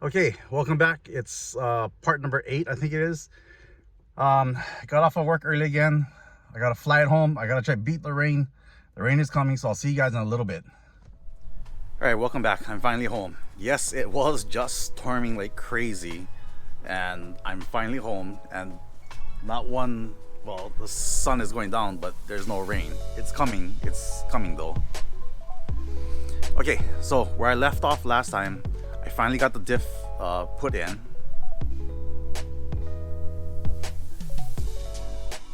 Okay, welcome back. It's part number 8, I think it is. Got off of work early again. I gotta fly it home. I gotta try to beat the rain. The rain is coming, so I'll see you guys in a little bit. All right, welcome back. I'm finally home. Yes, it was just storming like crazy, and I'm finally home. And not one. Well, the sun is going down, but there's no rain. It's coming. It's coming though. Okay, so where I left off last time, I finally got the diff put in.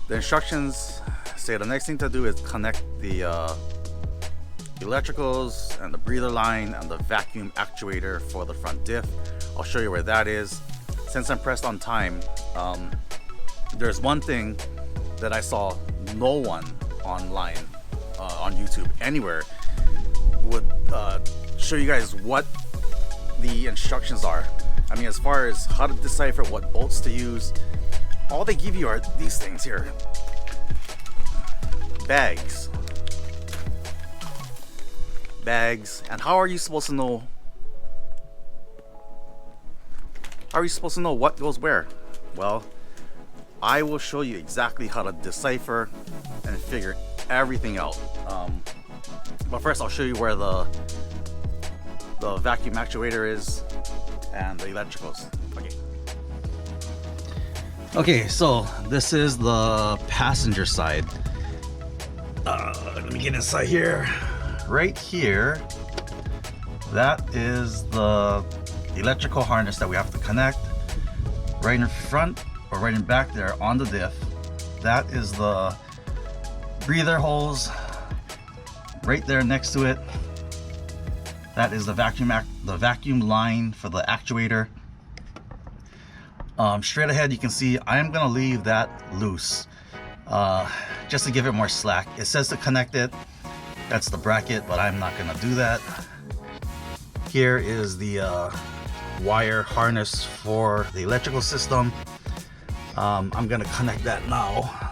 The instructions say the next thing to do is connect the electricals and the breather line and the vacuum actuator for the front diff. I'll show you where that is. Since I'm pressed on time, there's one thing that I saw no one online, on YouTube, anywhere, would show you guys what the instructions are. I mean, as far as how to decipher what bolts to use, all they give you are these things here. Bags. And how are you supposed to know? How are you supposed to know what goes where? Well, I will show you exactly how to decipher and figure everything out. But first, I'll show you where the vacuum actuator is and the electricals. Okay, so this is the passenger side. Let me get inside here. Right here, that is the electrical harness that we have to connect. Right in front or right in back there on the diff, that is the breather hose. Right there next to it, that is the vacuum line for the actuator. Straight ahead, you can see I am gonna leave that loose, just to give it more slack. It says to connect it. That's the bracket, but I'm not gonna do that. Here is the wire harness for the electrical system. I'm gonna connect that now.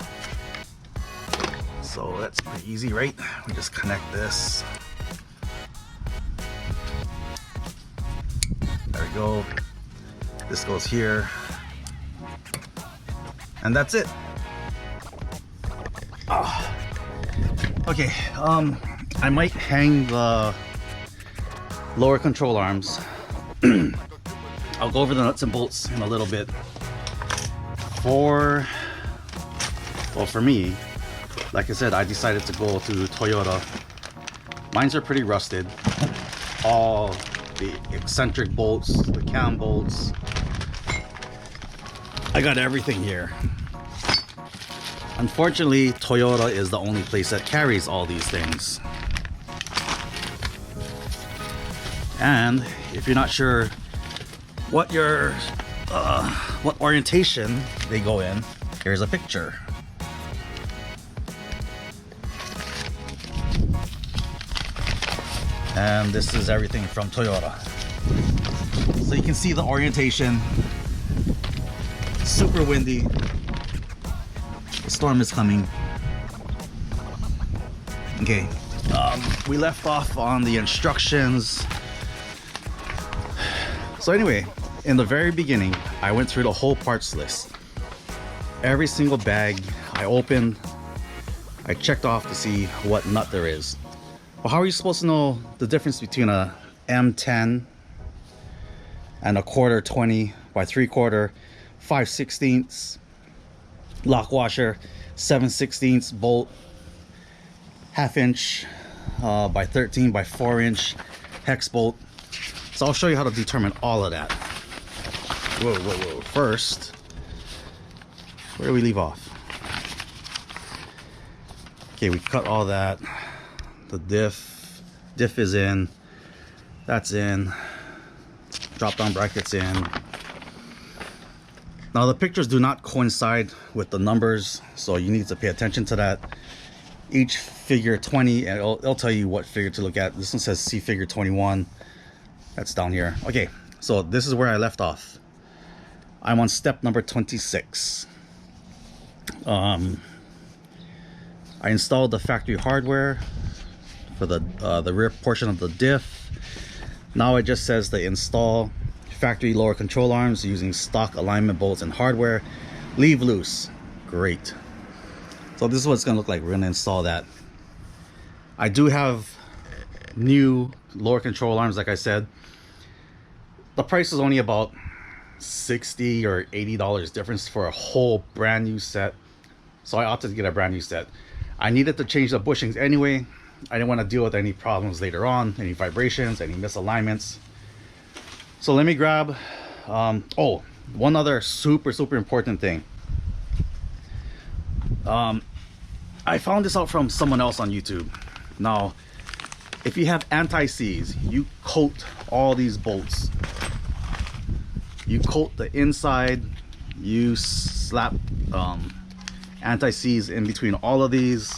So that's pretty easy, right? We just connect this. There we go. This goes here. And that's it. Okay, I might hang the lower control arms. I'll go over the nuts and bolts in a little bit. For me, like I said, I decided to go to Toyota. Mines are pretty rusted. All the eccentric bolts, the cam bolts. I got everything here. Unfortunately, Toyota is the only place that carries all these things. And if you're not sure what what orientation they go in, here's a picture. And this is everything from Toyota. So you can see the orientation. Super windy. The storm is coming. Okay, we left off on the instructions. So anyway, in the very beginning, I went through the whole parts list. Every single bag I opened, I checked off to see what nut there is. Well, how are you supposed to know the difference between a M10 and a 1/4 20 by 3/4 5/16 lock washer, 7/16 bolt, 1/2 inch by 13 by 4 inch hex bolt? So I'll show you how to determine all of that. Whoa. First, where do we leave off? Okay, we cut all that. The diff is in. That's in. Drop down brackets in. Now the pictures do not coincide with the numbers, so you need to pay attention to that. Each figure 20, and it'll tell you what figure to look at. This one says C figure 21. That's down here. Okay, so this is where I left off. I'm on step number 26. I installed the factory hardware for the rear portion of the diff. Now it just says to install factory lower control arms using stock alignment bolts and hardware. Leave loose. Great. So this is what it's gonna look like. We're gonna install that. I do have new lower control arms, like I said. The price is only about $60 or $80 difference for a whole brand new set. So I opted to get a brand new set. I needed to change the bushings anyway. I didn't want to deal with any problems later on, any vibrations, any misalignments. So let me grab, oh, one other super important thing. I found this out from someone else on YouTube. Now, if you have anti-seize, you coat all these bolts. You coat the inside, you slap anti-seize in between all of these,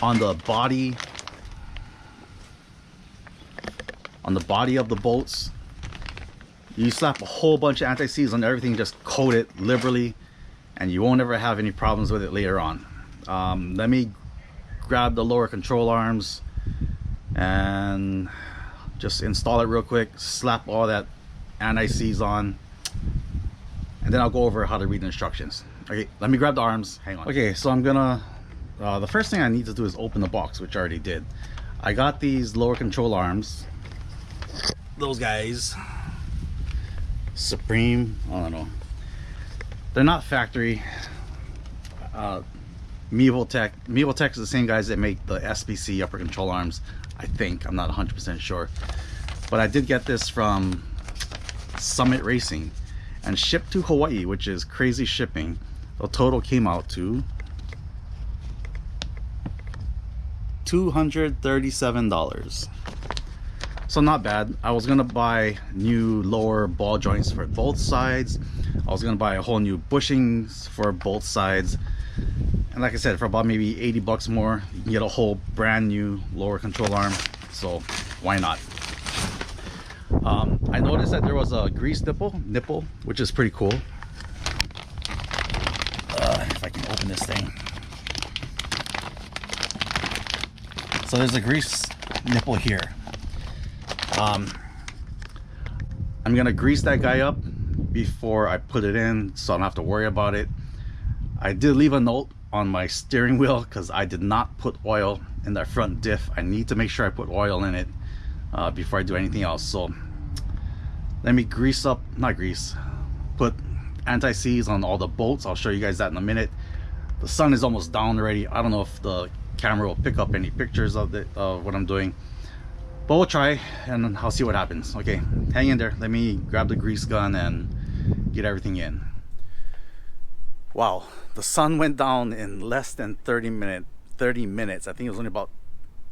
on the body of the bolts. You slap a whole bunch of anti-seize on everything, just coat it liberally, and you won't ever have any problems with it later on. Let me grab the lower control arms and just install it real quick, slap all that anti-seize on, and then I'll go over how to read the instructions. Okay, let me grab the arms. Hang on. Okay, so I'm gonna the first thing I need to do is open the box, which I already did. I got these lower control arms, those guys, Supreme, I don't know, they're not factory. mbinfiniteprojects is the same guys that make the SPC upper control arms, I think. I'm not 100% sure, but I did get this from Summit Racing and shipped to Hawaii, which is crazy shipping. The total came out to $237. So not bad. I was gonna buy new lower ball joints for both sides. I was gonna buy a whole new bushings for both sides, and like I said, for about maybe 80 bucks more, you can get a whole brand new lower control arm. So why not? I noticed that there was a grease nipple, which is pretty cool. If I can open this thing. So there's a grease nipple here. I'm gonna grease that guy up before I put it in, so I don't have to worry about it. I did leave a note on my steering wheel because I did not put oil in that front diff. I need to make sure I put oil in it before I do anything else. So let me put anti-seize on all the bolts. I'll show you guys that in a minute. The sun is almost down already. I don't know if the camera will pick up any pictures of what I'm doing, but we'll try and I'll see what happens. Okay, hang in there. Let me grab the grease gun and get everything in. Wow, the sun went down in less than 30 minutes. I think it was only about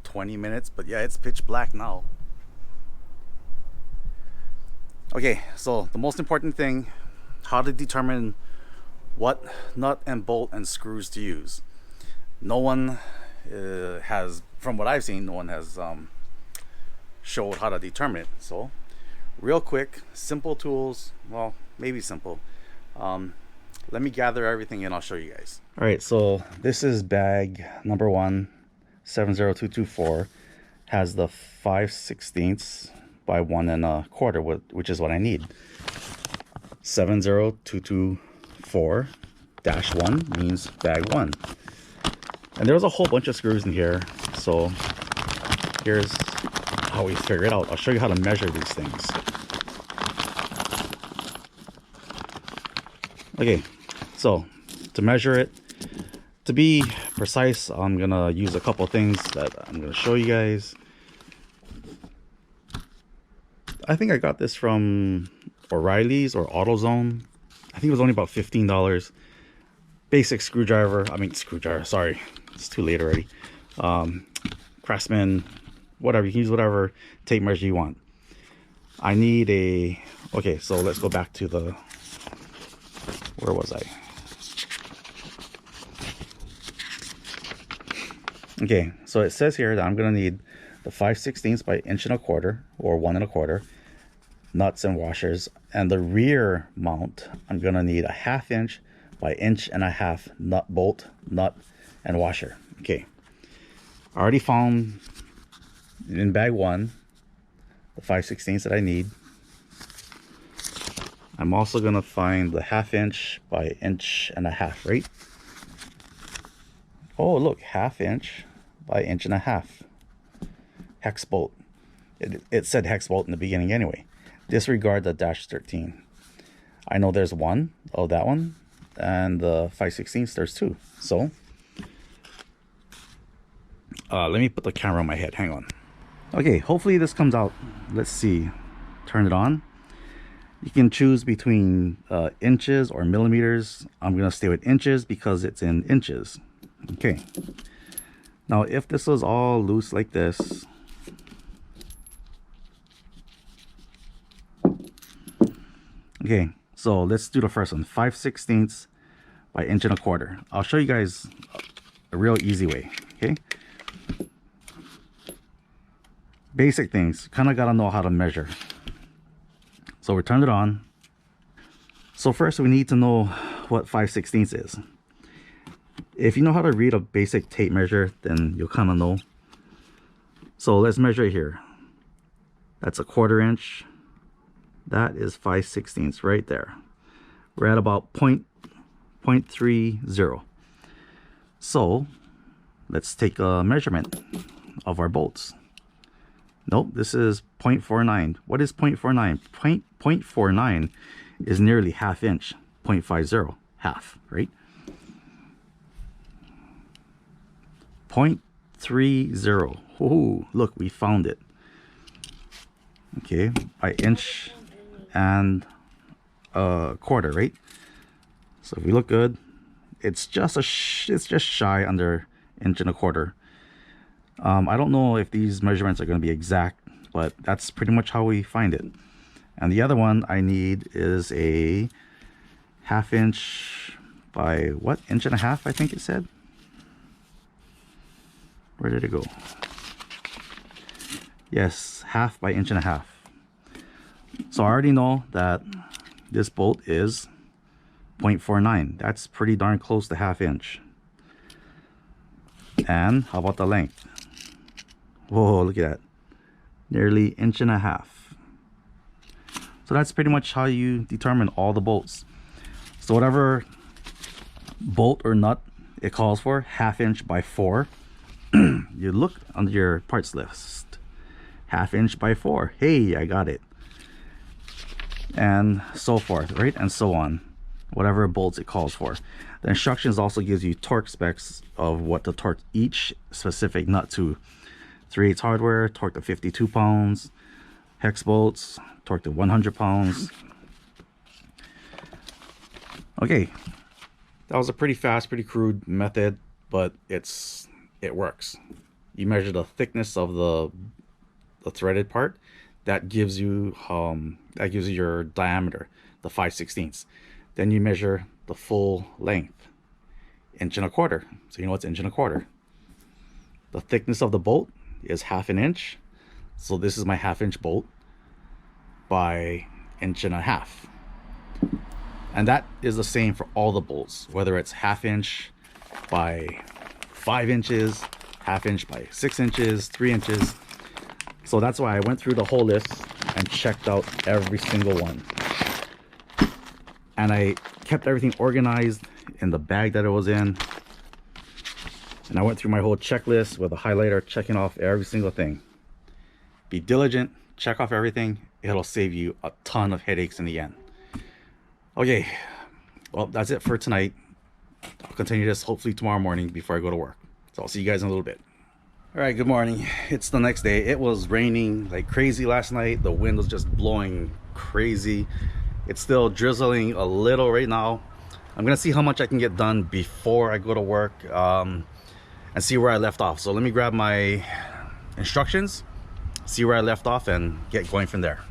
20 minutes, but yeah, it's pitch black now. Okay, so the most important thing, how to determine what nut and bolt and screws to use. No one has, from what I've seen, no one has showed how to determine it. So real quick, simple tools, well, maybe simple. Let me gather everything and I'll show you guys. All right, so this is bag number 1, 70224. Has the 5/16 by 1 1/4, which is what I need. 70224-1 means bag 1. And there was a whole bunch of screws in here, so here's how we figure it out. I'll show you how to measure these things. Okay, so to measure it, to be precise, I'm gonna use a couple things that I'm gonna show you guys. I think I got this from O'Reilly's or AutoZone. I think it was only about $15. Basic screwdriver, sorry, it's too late already. Craftsman, whatever, you can use whatever tape measure you want. I need a, okay, so let's go back to the, where was I? Okay, so it says here that I'm gonna need the 5/16 by 1.25" or 1 1/4 nuts and washers, and the rear mount I'm gonna need a 1/2 inch by 1.5" nut bolt, nut and washer. Okay, I already found in bag 1 the 5/16 that I need. I'm also gonna find the 1/2 inch by 1.5 inch, right? Oh, look, 1/2 inch by 1.5 inch. Hex bolt. It said hex bolt in the beginning anyway. Disregard the -13. I know there's one of that one, and the 5/16 there's two. So let me put the camera on my head. Hang on. Okay, hopefully this comes out. Let's see. Turn it on. You can choose between inches or millimeters. I'm gonna stay with inches because it's in inches. Okay. Now, if this was all loose like this, okay, so let's do the first one. 5/16 by 1.25 inch. I'll show you guys a real easy way. Okay. Basic things. Kind of gotta know how to measure. So we turned it on. So first we need to know what 5/16 is. If you know how to read a basic tape measure, then you'll kind of know. So let's measure it here. That's a 1/4 inch. That is 5/16 right there. We're at about 0.30. So let's take a measurement of our bolts. Nope, this is 0.49. What is 0.49? 0.49 is nearly 1/2 inch. 0.50, half, right? 0.30. Oh, look, we found it. Okay, by 1.25 inches, right? So if we look good, it's just shy under 1.25 inches. I don't know if these measurements are going to be exact, but that's pretty much how we find it. And the other one I need is a 1/2 inch by what? 1.5 inches, I think it said. Where did it go? Yes, 1/2 by 1.5 inches. So I already know that this bolt is 0.49. That's pretty darn close to 1/2 inch. And how about the length? Whoa, look at that. Nearly 1.5 inches. So that's pretty much how you determine all the bolts. So whatever bolt or nut it calls for, 1/2 inch by 4, you look under your parts list. 1/2 inch by 4. Hey, I got it. And so forth, right? And so on. Whatever bolts it calls for. The instructions also gives you torque specs of what to torque each specific nut to. 3/8 hardware, torque to 52 pounds. Hex bolts, torque to 100 pounds. Okay, that was a pretty fast, pretty crude method, but it works. You measure the thickness of the threaded part. That gives you your diameter, the 5/16. Then you measure the full length, 1.25 inches. So you know what's 1.25 inches. The thickness of the bolt is 1/2 inch. So this is my 1/2 inch bolt by 1.5 inches. And that is the same for all the bolts, whether it's 1/2 inch by 5 inches, 1/2 inch by 6 inches, 3 inches. So that's why I went through the whole list and checked out every single one. And I kept everything organized in the bag that it was in. And I went through my whole checklist with a highlighter, checking off every single thing. Be diligent, check off everything. It'll save you a ton of headaches in the end. Okay, well, that's it for tonight. I'll continue this hopefully tomorrow morning before I go to work. So I'll see you guys in a little bit. All right, good morning. It's the next day. It was raining like crazy last night. The wind was just blowing crazy. It's still drizzling a little right now. I'm gonna see how much I can get done before I go to work and see where I left off. So let me grab my instructions, see where I left off, and get going from there.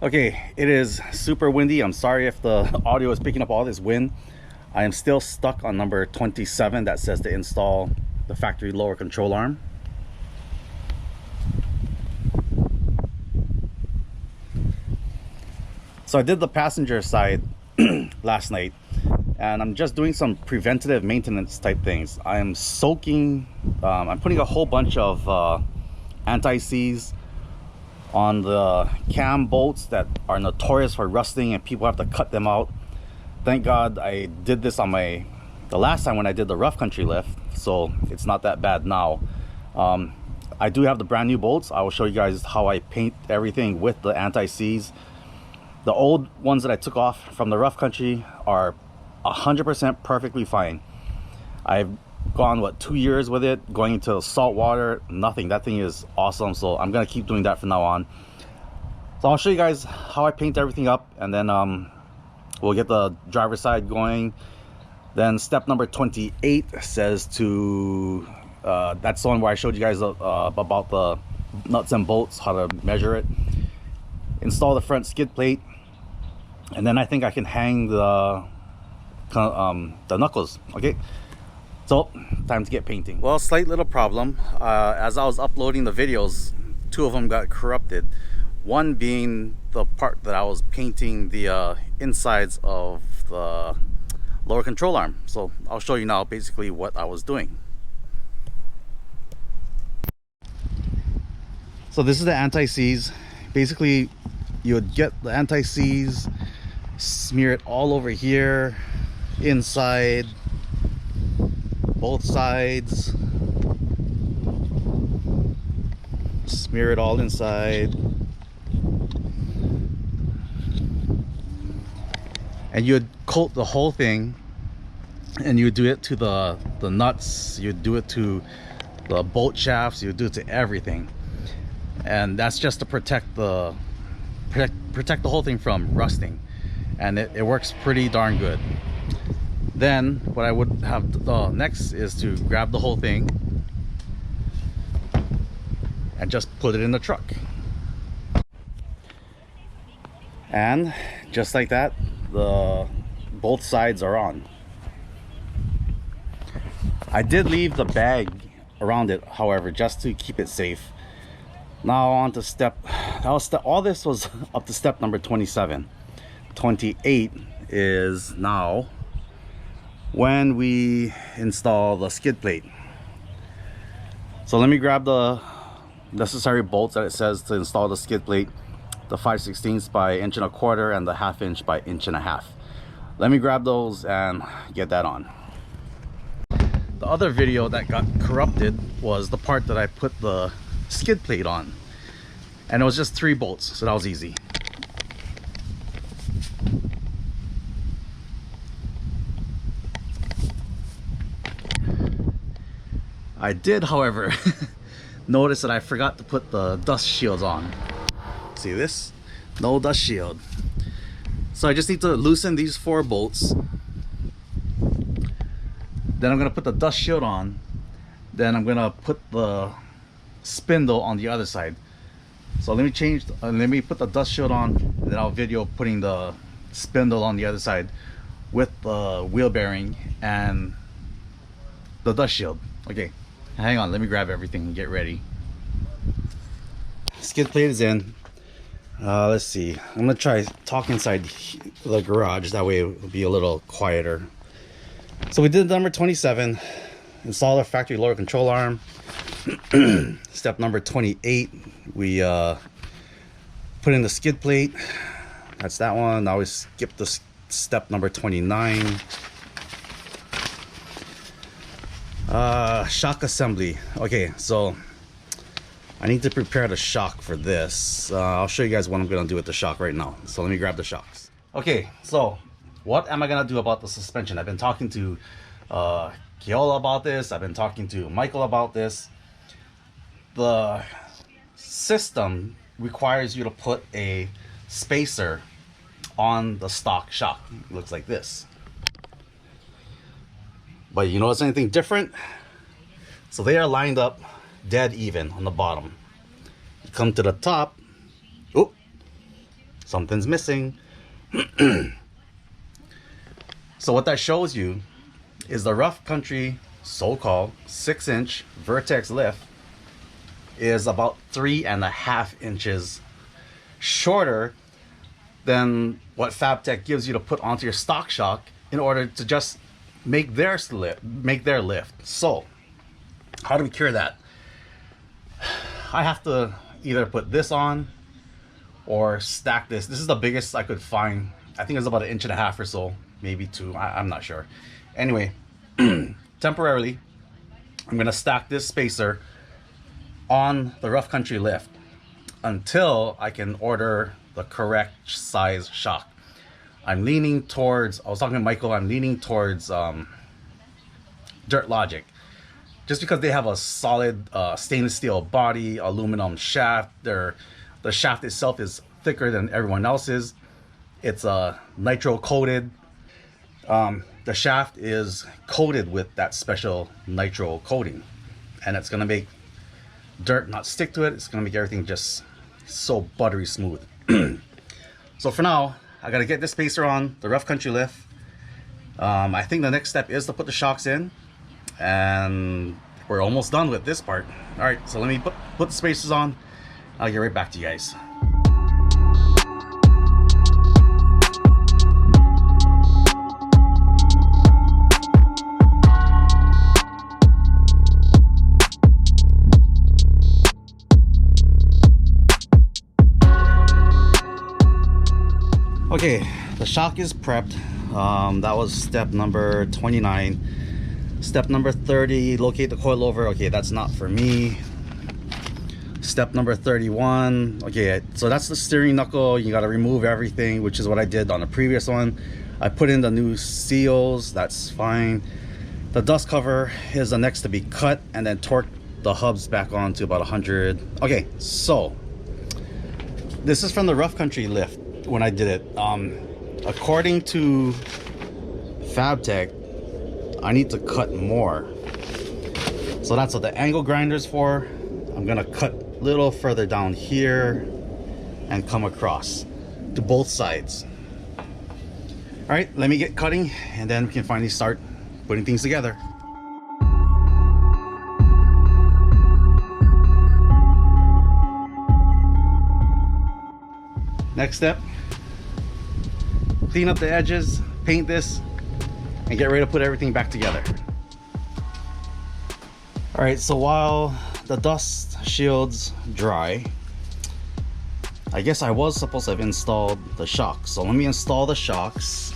Okay, it is super windy. I'm sorry if the audio is picking up all this wind. I am still stuck on number 27 that says to install the factory lower control arm. So I did the passenger side last night, and I'm just doing some preventative maintenance type things. I am soaking, I'm putting a whole bunch of anti-seize on the cam bolts that are notorious for rusting and people have to cut them out. Thank God I did this on the last time when I did the rough country lift, so it's not that bad now. I do have the brand new bolts. I will show you guys how I paint everything with the anti-seize. The old ones that I took off from the rough country are 100% perfectly fine. I've gone, what, 2 years with it, going into salt water, nothing. That thing is awesome, so I'm gonna keep doing that from now on. So I'll show you guys how I paint everything up, and then we'll get the driver's side going. Then step number 28 says to that's the one where I showed you guys about the nuts and bolts, how to measure it. Install the front skid plate, and then I think I can hang the knuckles. Okay, so time to get painting. Well, slight little problem. As I was uploading the videos, 2 of them got corrupted. One being the part that I was painting the insides of the lower control arm. So I'll show you now basically what I was doing. So this is the anti-seize. Basically, you would get the anti-seize, smear it all over here, inside, both sides, smear it all inside, and you would coat the whole thing, and you would do it to the nuts, you would do it to the bolt shafts, you would do it to everything. And that's just to protect the whole thing from rusting, and it works pretty darn good. Then what I would have next is to grab the whole thing and just put it in the truck, and just like that, both sides are on. I did leave the bag around it, however, just to keep it safe. Now on to all this was up to step number 27. 28 is now when we install the skid plate. So let me grab the necessary bolts that it says to install the skid plate, the 5/16 by 1.25 inch and the 1/2 inch by 1.5 inch. Let me grab those and get that on. The other video that got corrupted was the part that I put the skid plate on, and it was just 3 bolts, so that was easy. I did, however, notice that I forgot to put the dust shields on. See this? No dust shield. So I just need to loosen these 4 bolts. Then I'm gonna put the dust shield on. Then I'm gonna put the spindle on the other side. So let me put the dust shield on, and then I'll video putting the spindle on the other side with the wheel bearing and the dust shield. Okay, hang on, let me grab everything and get ready. Skid plate is in. Let's see, I'm gonna try talk inside the garage, that way it will be a little quieter. So we did number 27, install the factory lower control arm. Step number 28, we put in the skid plate. That's that one. Now we skip the step number 29. Shock assembly. Okay, so I need to prepare the shock for this. I'll show you guys what I'm gonna do with the shock right now. So let me grab the shocks. Okay, so what am I gonna do about the suspension? I've been talking to Keola about this. I've been talking to Michael about this. The system requires you to put a spacer on the stock shock. It looks like this. But you notice anything different? So they are lined up dead even on the bottom. You come to the top, oh, something's missing. So what that shows you is the rough country so-called 6-inch vertex lift is about 3.5 inches shorter than what Fabtech gives you to put onto your stock shock in order to just make their lift. So how do we cure that? I have to either put this on or stack this. This is the biggest I could find. I think it's about 1.5 inches or so, maybe 2. I'm not sure. Anyway, temporarily, I'm gonna stack this spacer on the rough country lift until I can order the correct size shock. I'm leaning towards, I was talking to Michael, I'm leaning towards Dirt Logic, just because they have a solid stainless steel body, aluminum shaft. The shaft itself is thicker than everyone else's. It's nitro coated. The shaft is coated with that special nitro coating, and it's gonna make dirt not stick to it. It's gonna make everything just so buttery smooth. So for now, I gotta get this spacer on the rough country lift. I think the next step is to put the shocks in, and we're almost done with this part. All right, so let me put the spacers on. I'll get right back to you guys. Okay, the shock is prepped. That was step number 29. Step number 30, locate the coilover. Okay, that's not for me. Step number 31. Okay, so that's the steering knuckle. You got to remove everything, which is what I did on the previous one. I put in the new seals. That's fine. The dust cover is the next to be cut, and then torque the hubs back on to about 100. Okay, so this is from the rough country lift when I did it. According to Fabtech, I need to cut more. So that's what the angle grinder is for. I'm gonna cut a little further down here and come across to both sides. All right, let me get cutting, and then we can finally start putting things together. Next step, clean up the edges, paint this, and get ready to put everything back together. All right, so while the dust shields dry, I guess I was supposed to have installed the shocks. So let me install the shocks,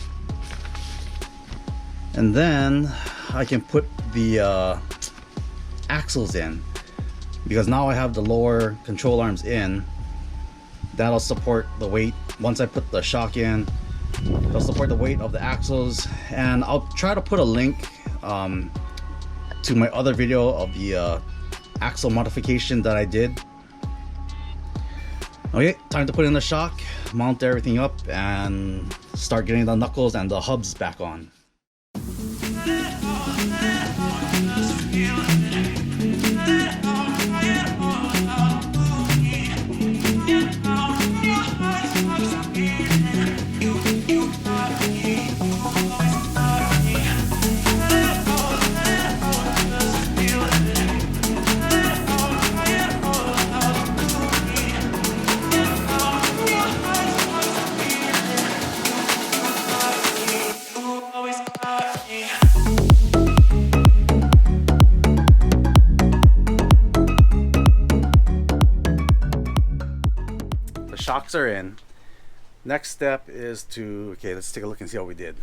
and then I can put the axles in, because now I have the lower control arms in. That'll support the weight. Once I put the shock in, it'll support the weight of the axles. And I'll try to put a link to my other video of the axle modification that I did. Okay, time to put in the shock, mount everything up, and start getting the knuckles and the hubs back on. Shocks are in. Next step is to, okay, let's take a look and see how we did.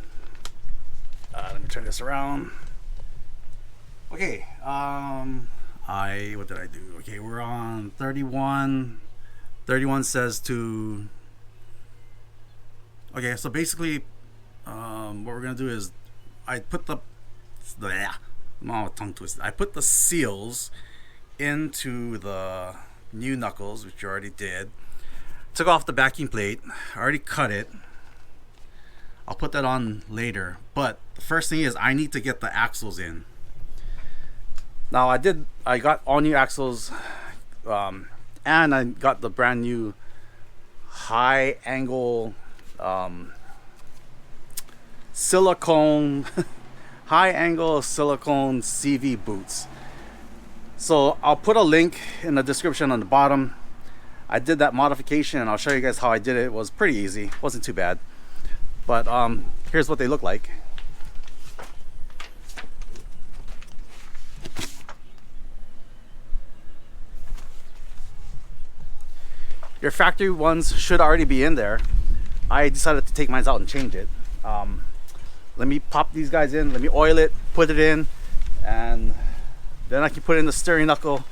Let me turn this around. Okay, what did I do? Okay, we're on 31. 31 says to, okay, so basically what we're gonna do is I put the tongue twisted. I put the seals into the new knuckles, which you already did. Took off the backing plate. I already cut it. I'll put that on later. But the first thing is I need to get the axles in. Now I got all new axles, and I got the brand new high angle silicone high angle silicone CV boots. So I'll put a link in the description on the bottom. I did that modification, and I'll show you guys how I did it. It was pretty easy, wasn't too bad. But here's what they look like. Your factory ones should already be in there. I decided to take mine out and change it. Let me pop these guys in, let me oil it, put it in, and then I can put in the steering knuckle,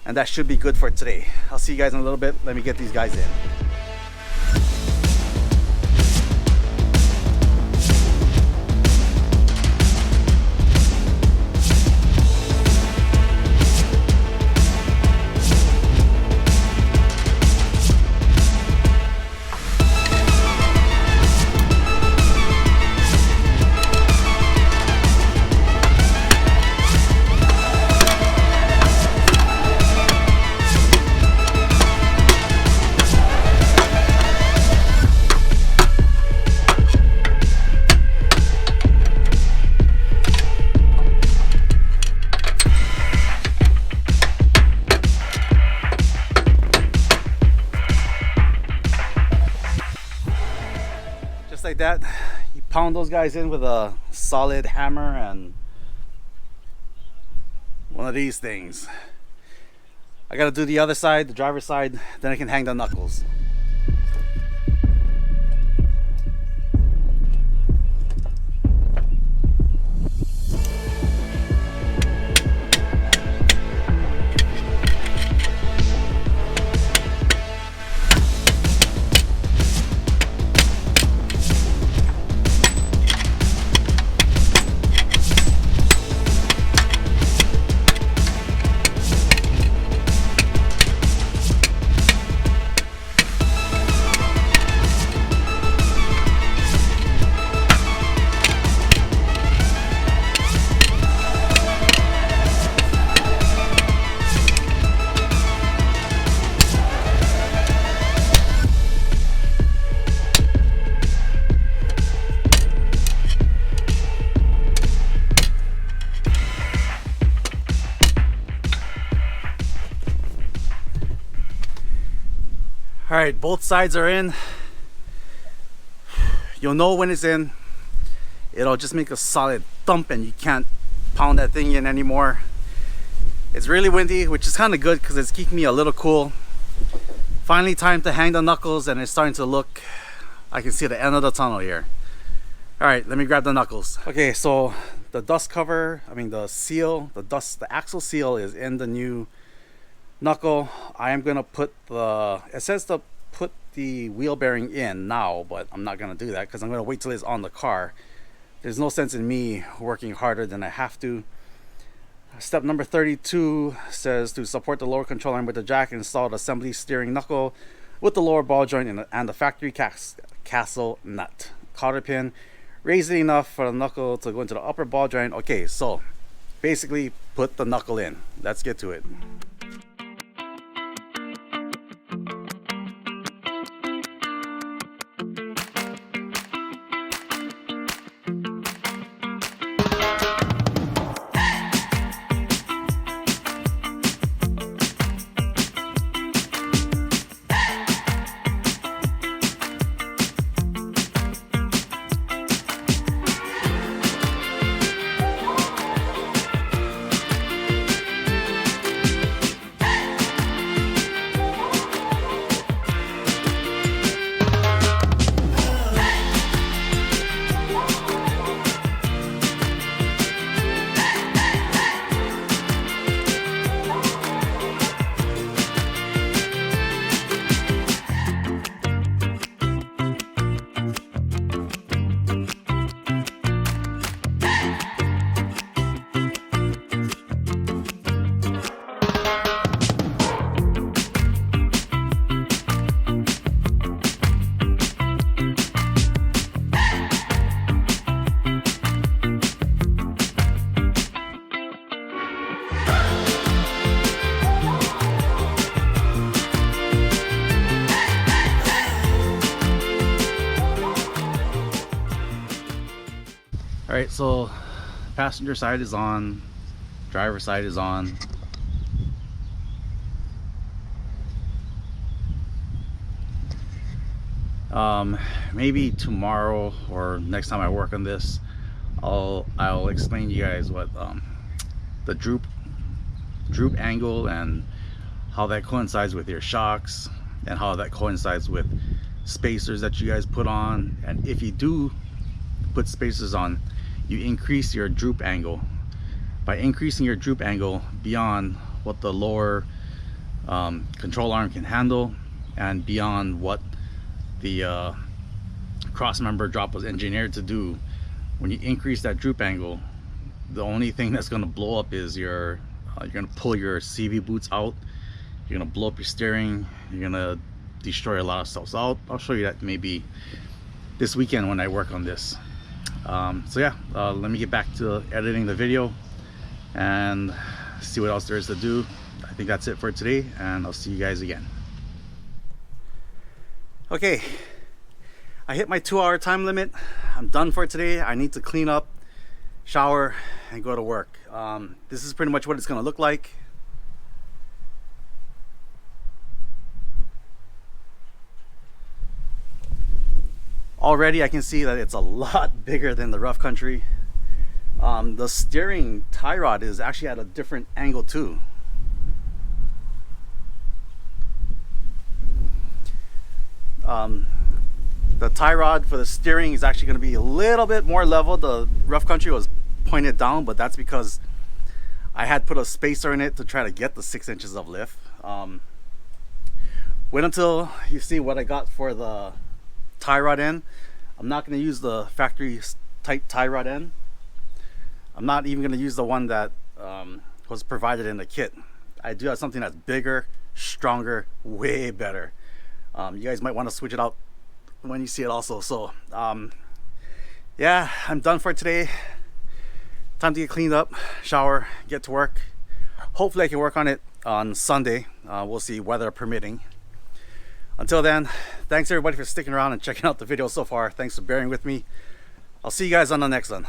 and that should be good for today. I'll see you guys in a little bit. Let me get these guys in. Just like that, you pound those guys in with a solid hammer and one of these things. I gotta do the other side, the driver's side, then I can hang the knuckles. All right, both sides are in. You'll know when it's in. It'll just make a solid thump and you can't pound that thing in anymore. It's really windy, which is kind of good because it's keeping me a little cool. Finally time to hang the knuckles, and it's starting to look, I can see the end of the tunnel here. All right, let me grab the knuckles. Okay, so the dust cover, the seal, the axle seal is in the new knuckle. I am gonna put it says to put the wheel bearing in now, but I'm not gonna do that because I'm gonna wait till it's on the car. There's no sense in me working harder than I have to. Step number 32 says to support the lower control arm with the jack, install the assembly steering knuckle with the lower ball joint and the factory castle nut. Cotter pin, raise it enough for the knuckle to go into the upper ball joint. Okay, so basically put the knuckle in. Let's get to it. All right, so passenger side is on, driver side is on. Maybe tomorrow or next time I work on this, I'll explain to you guys what the droop angle and how that coincides with your shocks and how that coincides with spacers that you guys put on. And if you do put spacers on, you increase your droop angle. By increasing your droop angle beyond what the lower control arm can handle and beyond what the cross member drop was engineered to do, when you increase that droop angle, the only thing that's going to blow up is you're going to pull your CV boots out, you're going to blow up your steering, you're going to destroy a lot of stuff. So I'll show you that maybe this weekend when I work on this. So yeah, let me get back to editing the video and see what else there is to do. I think that's it for today, and I'll see you guys again. Okay, I hit my 2-hour time limit. I'm done for today. I need to clean up, shower, and go to work. This is pretty much what it's going to look like. Already I can see that it's a lot bigger than the rough country. The steering tie rod is actually at a different angle too. The tie rod for the steering is actually going to be a little bit more level. The rough country was pointed down, but that's because I had put a spacer in it to try to get the 6 inches of lift. Wait until you see what I got for the tie rod end. I'm not going to use the factory type tie rod end. I'm not even going to use the one that was provided in the kit. I do have something that's bigger, stronger, way better. You guys might want to switch it out when you see it also. So yeah, I'm done for today. Time to get cleaned up, shower, get to work. Hopefully I can work on it on Sunday. We'll see, weather permitting. Until then, thanks everybody for sticking around and checking out the video so far. Thanks for bearing with me. I'll see you guys on the next one.